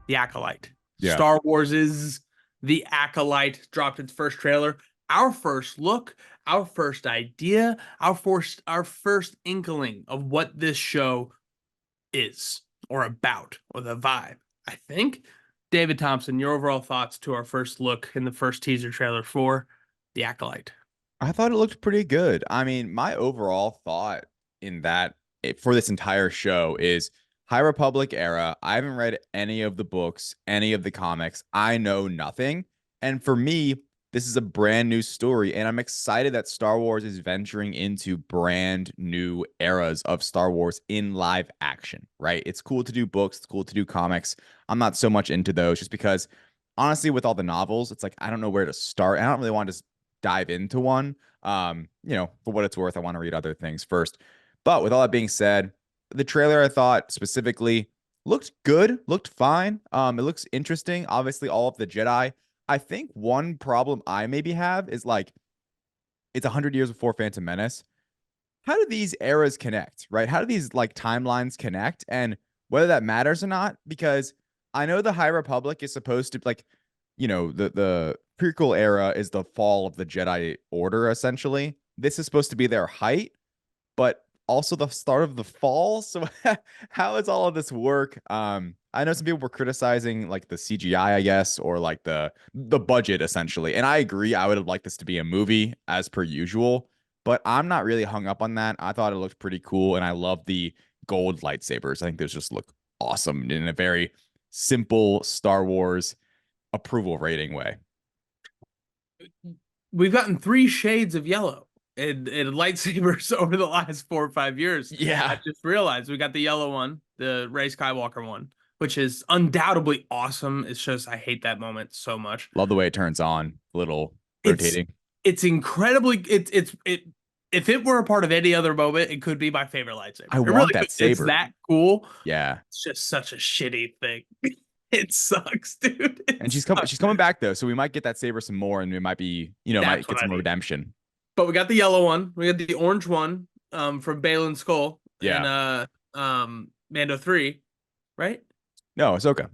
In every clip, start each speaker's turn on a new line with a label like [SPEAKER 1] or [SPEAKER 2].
[SPEAKER 1] The Acolyte.
[SPEAKER 2] Yeah.
[SPEAKER 1] Star Wars is The Acolyte dropped its first trailer. Our first look, our first idea, our first inkling of what this show is or about or the vibe. I think. David Thompson, your overall thoughts to our first look in the first teaser trailer for The Acolyte.
[SPEAKER 2] I thought it looked pretty good. I mean, my overall thought in for this entire show is High Republic era. I haven't read any of the books, any of the comics. I know nothing. And for me, this is a brand new story. And I'm excited that Star Wars is venturing into brand new eras of Star Wars in live action, right? It's cool to do books, it's cool to do comics. I'm not so much into those just because honestly, with all the novels, it's like I don't know where to start. I don't really want to dive into one. For what it's worth, I want to read other things first. But with all that being said, the trailer I thought specifically looked good, looked fine. It looks interesting. Obviously, all of the Jedi. I think one problem I maybe have is like it's 100 years before Phantom Menace. How do these eras connect, right? How do these like timelines connect? And whether that matters or not, because I know the High Republic is supposed to like, the prequel era is the fall of the Jedi Order, essentially. This is supposed to be their height, but also the start of the fall. So how does all of this work? I know some people were criticizing like the CGI, I guess, or like the budget essentially. And I agree, I would have liked this to be a movie as per usual, but I'm not really hung up on that. I thought it looked pretty cool, and I love the gold lightsabers. I think those just look awesome in a very simple Star Wars approval rating way.
[SPEAKER 1] We've gotten three shades of yellow in lightsabers over the last 4 or 5 years. I
[SPEAKER 2] Yeah.
[SPEAKER 1] just realized we got the yellow one, the Rey Skywalker one, which is undoubtedly awesome. It's just I hate that moment so much.
[SPEAKER 2] Love the way it turns on, a little
[SPEAKER 1] It's
[SPEAKER 2] rotating.
[SPEAKER 1] it's incredibly it if it were a part of any other moment, it could be my favorite lightsaber.
[SPEAKER 2] I
[SPEAKER 1] It
[SPEAKER 2] want
[SPEAKER 1] really
[SPEAKER 2] that
[SPEAKER 1] could. It's
[SPEAKER 2] saber.
[SPEAKER 1] that cool.
[SPEAKER 2] Yeah.
[SPEAKER 1] It's just such a shitty thing. It sucks, dude. It
[SPEAKER 2] And
[SPEAKER 1] sucks.
[SPEAKER 2] she's coming back though, so we might get that saber some more, and we might be, might
[SPEAKER 1] That's what
[SPEAKER 2] get
[SPEAKER 1] I
[SPEAKER 2] some
[SPEAKER 1] need.
[SPEAKER 2] redemption.
[SPEAKER 1] But we got the yellow one. We got the orange one from Balin Skull and
[SPEAKER 2] Yeah.
[SPEAKER 1] Mando 3, right?
[SPEAKER 2] No, Ahsoka.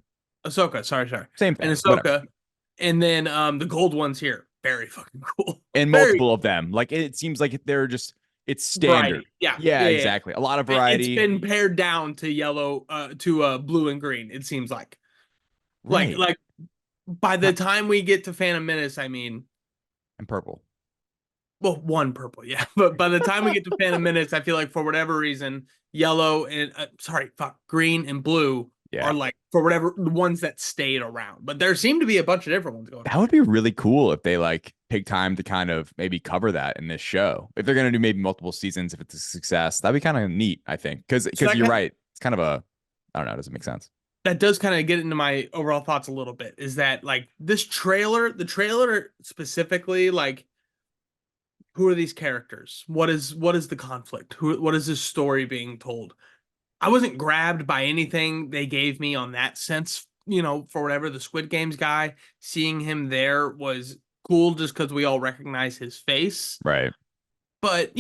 [SPEAKER 1] Ahsoka, sorry.
[SPEAKER 2] Same
[SPEAKER 1] And
[SPEAKER 2] thing. Whatever.
[SPEAKER 1] Ahsoka. And then the gold one's here. Very fucking cool.
[SPEAKER 2] And
[SPEAKER 1] Very
[SPEAKER 2] multiple of them. Like it seems like they're just it's standard.
[SPEAKER 1] variety. Yeah,
[SPEAKER 2] Yeah,
[SPEAKER 1] yeah, yeah.
[SPEAKER 2] exactly. A lot of
[SPEAKER 1] It's
[SPEAKER 2] variety.
[SPEAKER 1] been pared down to yellow, to blue and green, it seems like. Like
[SPEAKER 2] Right.
[SPEAKER 1] like by the
[SPEAKER 2] Not-
[SPEAKER 1] time we get to Phantom Menace, I mean,
[SPEAKER 2] And purple.
[SPEAKER 1] well, one purple, yeah. But by the time we get to Phantom Menace, I feel like for whatever reason, yellow and green and blue are
[SPEAKER 2] Yeah.
[SPEAKER 1] like for whatever the ones that stayed around. But there seem to be a bunch of different ones going
[SPEAKER 2] That
[SPEAKER 1] on.
[SPEAKER 2] would be really cool if they like take time to kind of maybe cover that in this show. If they're gonna do maybe multiple seasons, if it's a success, that'd be kind of neat, I think. Because
[SPEAKER 1] So
[SPEAKER 2] you're right. It's kind of a I don't know, does it make sense?
[SPEAKER 1] that does kind of get into my overall thoughts a little bit. Is that like this trailer, the trailer specifically, like who are these characters? What is the conflict? What is this story being told? I wasn't grabbed by anything they gave me on that sense, for whatever the Squid Games guy, seeing him there was cool just because we all recognize his face.
[SPEAKER 2] Right.
[SPEAKER 1] But,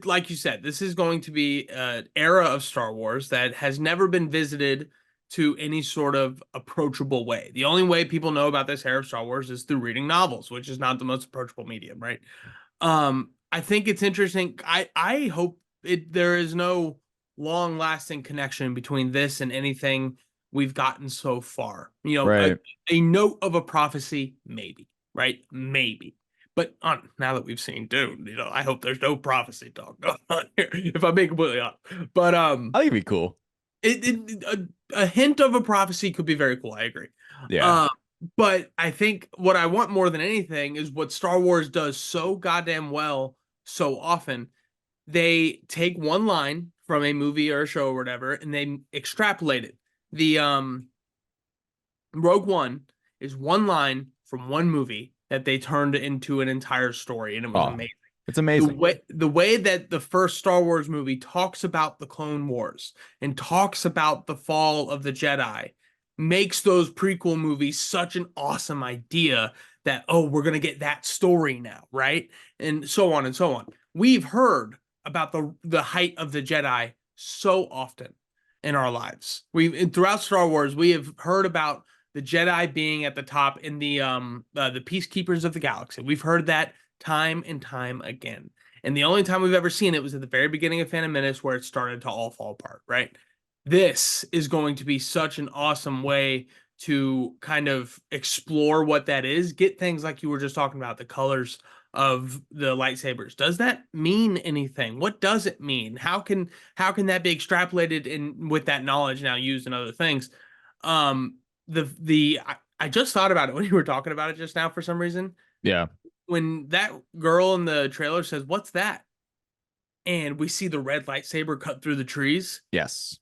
[SPEAKER 1] like you said, this is going to be an era of Star Wars that has never been visited to any sort of approachable way. The only way people know about this era of Star Wars is through reading novels, which is not the most approachable medium, right? I think it's interesting. I hope there is no long lasting connection between this and anything we've gotten so far.
[SPEAKER 2] Right.
[SPEAKER 1] A note of a prophecy, maybe, right? Maybe. But now that we've seen Dune, I hope there's no prophecy talk going on here, if I'm being completely honest. But
[SPEAKER 2] I think it'd be cool.
[SPEAKER 1] a hint of a prophecy could be very cool. I agree.
[SPEAKER 2] Yeah.
[SPEAKER 1] Uh, but I think what I want more than anything is what Star Wars does so goddamn well so often. They take one line from a movie or a show or whatever, and they extrapolate it. The Rogue One is one line from one movie that they turned into an entire story, and it was
[SPEAKER 2] Oh,
[SPEAKER 1] amazing.
[SPEAKER 2] it's
[SPEAKER 1] The
[SPEAKER 2] amazing.
[SPEAKER 1] way the way that the first Star Wars movie talks about the Clone Wars and talks about the fall of the Jedi makes those prequel movies such an awesome idea that, oh, we're gonna get that story now, right? And so on and so on. We've heard about the height of the Jedi so often. in our lives. We throughout Star Wars, we have heard about the Jedi being at the top in the Peacekeepers of the Galaxy. We've heard that time and time again. And the only time we've ever seen it was at the very beginning of Phantom Menace where it started to all fall apart, right? This is going to be such an awesome way to kind of explore what that is, get things like you were just talking about, the colors of the lightsabers. Does that mean anything? What does it mean? How can that be extrapolated in with that knowledge now used in other things? I just thought about it when you were talking about it just now for some reason.
[SPEAKER 2] Yeah.
[SPEAKER 1] When that girl in the trailer says, "What's that?" and we see the red lightsaber cut through the trees,
[SPEAKER 2] Yes.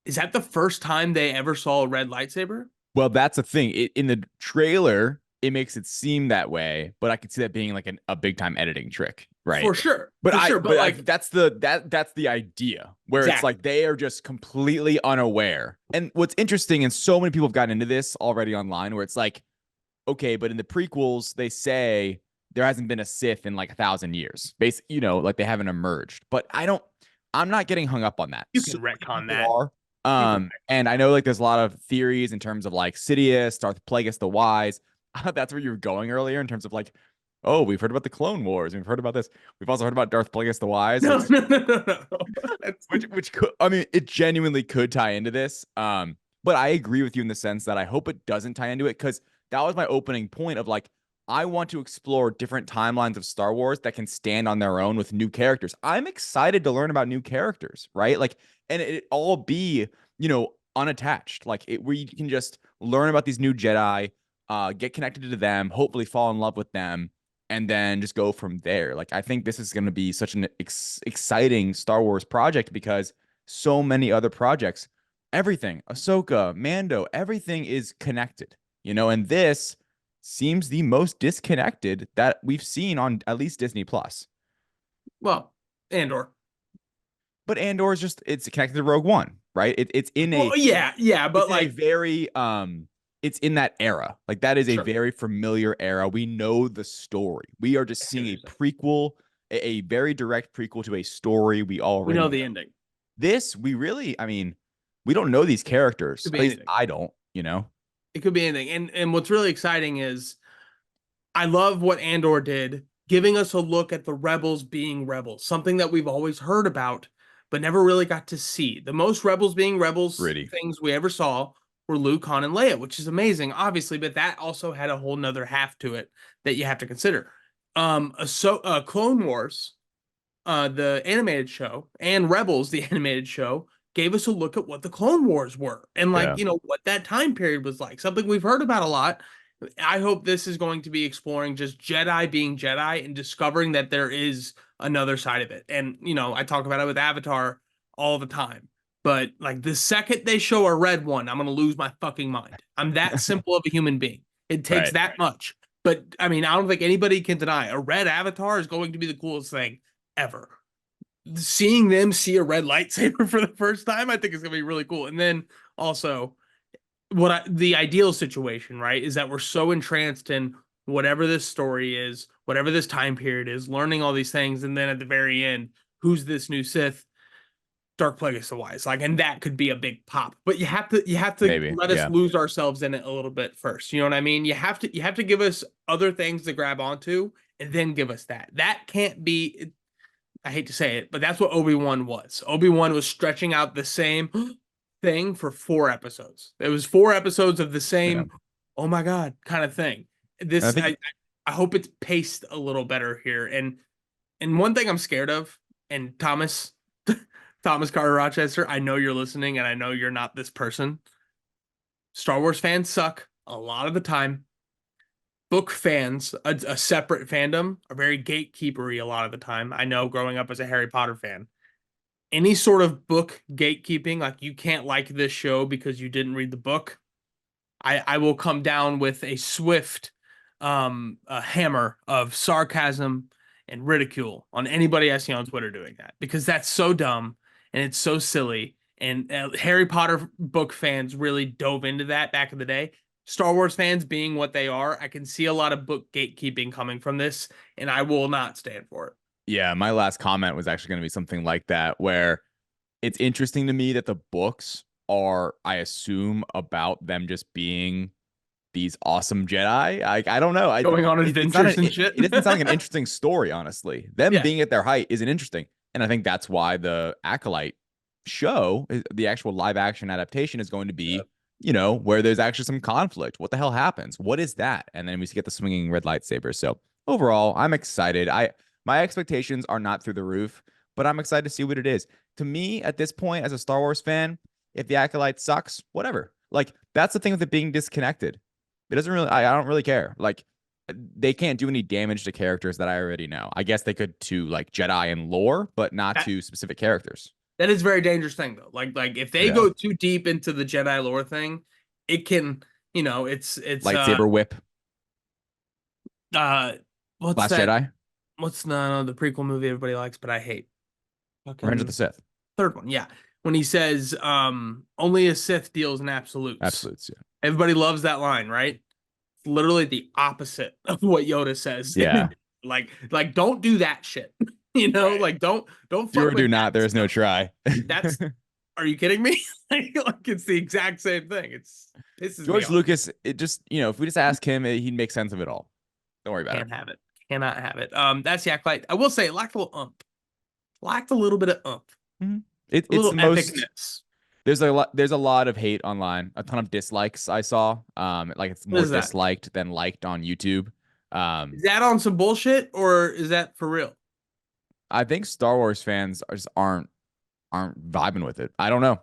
[SPEAKER 1] is that the first time they ever saw a red lightsaber?
[SPEAKER 2] Well, that's the thing. In the trailer, it makes it seem that way, but I could see that being like a big time editing trick, right?
[SPEAKER 1] For sure,
[SPEAKER 2] But
[SPEAKER 1] for
[SPEAKER 2] I
[SPEAKER 1] sure. But
[SPEAKER 2] but I,
[SPEAKER 1] like,
[SPEAKER 2] that's the idea where it's
[SPEAKER 1] exactly.
[SPEAKER 2] like they are just completely unaware. And what's interesting, and so many people have gotten into this already online, where it's like, okay, but in the prequels, they say there hasn't been a Sith in like 1,000 years. Basically, like they haven't emerged. But I'm not getting hung up on that.
[SPEAKER 1] You
[SPEAKER 2] So
[SPEAKER 1] can
[SPEAKER 2] many
[SPEAKER 1] retcon
[SPEAKER 2] people
[SPEAKER 1] that.
[SPEAKER 2] are.
[SPEAKER 1] You can.
[SPEAKER 2] And I know like there's a lot of theories in terms of like Sidious, Darth Plagueis the Wise. I thought that's where you were going earlier in terms of like, oh, we've heard about the Clone Wars. We've heard about this. We've also heard about Darth Plagueis the Wise,
[SPEAKER 1] No, no, no, no, no.
[SPEAKER 2] which could, I mean, it genuinely could tie into this. But I agree with you in the sense that I hope it doesn't tie into it, because that was my opening point of like, I want to explore different timelines of Star Wars that can stand on their own with new characters. I'm excited to learn about new characters, right? Like, and it all be, unattached. Like where you can just learn about these new Jedi, get connected to them, hopefully fall in love with them, and then just go from there. Like, I think this is going to be such an exciting Star Wars project, because so many other projects, everything, Ahsoka, Mando, everything is connected, and this seems the most disconnected that we've seen on at least Disney Plus.
[SPEAKER 1] Well, Andor.
[SPEAKER 2] But Andor is it's connected to Rogue One, right? It's in
[SPEAKER 1] Well, yeah, yeah,
[SPEAKER 2] it's
[SPEAKER 1] but
[SPEAKER 2] in a
[SPEAKER 1] like,
[SPEAKER 2] very it's in that era. Like that is a
[SPEAKER 1] sure,
[SPEAKER 2] very familiar era. We know the story. We are just
[SPEAKER 1] I see
[SPEAKER 2] seeing
[SPEAKER 1] what
[SPEAKER 2] a
[SPEAKER 1] you're saying.
[SPEAKER 2] prequel, a very direct prequel to a story we
[SPEAKER 1] We
[SPEAKER 2] already
[SPEAKER 1] know
[SPEAKER 2] know.
[SPEAKER 1] the ending.
[SPEAKER 2] This we really, I mean, we don't know these characters.
[SPEAKER 1] Could
[SPEAKER 2] At
[SPEAKER 1] be
[SPEAKER 2] least
[SPEAKER 1] anything.
[SPEAKER 2] I don't.
[SPEAKER 1] It could be anything. And what's really exciting is I love what Andor did, giving us a look at the rebels being rebels, something that we've always heard about, but never really got to see. The most rebels being rebels
[SPEAKER 2] Pretty.
[SPEAKER 1] things we ever saw were Luke, Han, and Leia, which is amazing, obviously, but that also had a whole nother half to it that you have to consider. Clone Wars, the animated show, and Rebels, the animated show, gave us a look at what the Clone Wars were and
[SPEAKER 2] Yeah.
[SPEAKER 1] what that time period was like. Something we've heard about a lot. I hope this is going to be exploring just Jedi being Jedi and discovering that there is another side of it. And I talk about it with Avatar all the time. But like the second they show a red one, I'm gonna lose my fucking mind. I'm that simple of a human being. It takes
[SPEAKER 2] Right.
[SPEAKER 1] that much. But I mean, I don't think anybody can deny a red avatar is going to be the coolest thing ever. Seeing them see a red lightsaber for the first time, I think is gonna be really cool. And then also, the ideal situation, right, is that we're so entranced in whatever this story is, whatever this time period is, learning all these things, and then at the very end, who's this new Sith? Dark Plagueis the Wise, like, and that could be a big pop. But you have to
[SPEAKER 2] Maybe.
[SPEAKER 1] let us
[SPEAKER 2] Yeah.
[SPEAKER 1] lose ourselves in it a little bit first. You know what I mean? You have to give us other things to grab onto, and then give us that. That can't be. I hate to say it, but that's what Obi-Wan was. Obi-Wan was stretching out the same thing for 4 episodes. It was 4 episodes of the
[SPEAKER 2] Yeah.
[SPEAKER 1] same, oh my God, kind of thing.
[SPEAKER 2] And I
[SPEAKER 1] This
[SPEAKER 2] think
[SPEAKER 1] I hope it's paced a little better here. And one thing I'm scared of, and Thomas Carter Rochester, I know you're listening and I know you're not this person. Star Wars fans suck a lot of the time. Book fans, a separate fandom, are very gatekeepery a lot of the time. I know growing up as a Harry Potter fan. Any sort of book gatekeeping, like you can't like this show because you didn't read the book, I will come down with a swift a hammer of sarcasm and ridicule on anybody I see on Twitter doing that because that's so dumb and it's so silly. And Harry Potter book fans really dove into that back in the day. Star Wars fans being what they are, I can see a lot of book gatekeeping coming from this, and I will not stand for it.
[SPEAKER 2] Yeah, my last comment was actually going to be something like that, where it's interesting to me that the books are, I assume, about them just being these awesome Jedi. I don't know.
[SPEAKER 1] Going on
[SPEAKER 2] It's not
[SPEAKER 1] adventures
[SPEAKER 2] an
[SPEAKER 1] and
[SPEAKER 2] it,
[SPEAKER 1] shit.
[SPEAKER 2] it doesn't sound like an interesting story, honestly. Them
[SPEAKER 1] Yeah.
[SPEAKER 2] being at their height isn't interesting, and I think that's why the Acolyte show, the actual live action adaptation, is going to
[SPEAKER 1] Yeah.
[SPEAKER 2] be, where there's actually some conflict. What the hell happens? What is that? And then we get the swinging red lightsaber. So overall, I'm excited. My expectations are not through the roof, but I'm excited to see what it is. To me, at this point, as a Star Wars fan, if the Acolyte sucks, whatever. Like, that's the thing with it being disconnected. It doesn't really, I don't really care. Like, they can't do any damage to characters that I already know. I guess they could to like Jedi and lore, but not
[SPEAKER 1] That
[SPEAKER 2] to specific characters.
[SPEAKER 1] that is a very dangerous thing though. Like if they
[SPEAKER 2] Yeah.
[SPEAKER 1] go too deep into the Jedi lore thing, it can, it's
[SPEAKER 2] Lightsaber whip,
[SPEAKER 1] uh what's
[SPEAKER 2] Last
[SPEAKER 1] that?
[SPEAKER 2] Jedi,
[SPEAKER 1] What's no, the prequel movie everybody likes, but I hate.
[SPEAKER 2] Revenge of the
[SPEAKER 1] Fucking
[SPEAKER 2] Sith.
[SPEAKER 1] third one, yeah. When he says, only a Sith deals in absolutes.
[SPEAKER 2] Absolutes.
[SPEAKER 1] Everybody loves that line, right? It's literally the opposite of what Yoda says.
[SPEAKER 2] Yeah.
[SPEAKER 1] Like don't do that shit.
[SPEAKER 2] Right.
[SPEAKER 1] Like don't
[SPEAKER 2] Do
[SPEAKER 1] fuck
[SPEAKER 2] or do
[SPEAKER 1] with
[SPEAKER 2] not.
[SPEAKER 1] that
[SPEAKER 2] There is no
[SPEAKER 1] stuff.
[SPEAKER 2] try.
[SPEAKER 1] That's Are you kidding me? Like it's the exact same thing. It's pisses me
[SPEAKER 2] George
[SPEAKER 1] off.
[SPEAKER 2] Lucas, it just, if we just ask him, he'd make sense of it all. Don't worry about it.
[SPEAKER 1] Can't have it. Cannot have it. That's the Acolyte. I will say it lacked a little umph. Lacked a little bit of umph.
[SPEAKER 2] Mhm. It,
[SPEAKER 1] A
[SPEAKER 2] it's
[SPEAKER 1] little
[SPEAKER 2] the most
[SPEAKER 1] epicness.
[SPEAKER 2] there's a lot of hate online, a ton of dislikes I saw. Like it's
[SPEAKER 1] What
[SPEAKER 2] more
[SPEAKER 1] is that?
[SPEAKER 2] disliked than liked on YouTube.
[SPEAKER 1] Is that on some bullshit or is that for real?
[SPEAKER 2] I think Star Wars fans just aren't vibing with it. I don't know.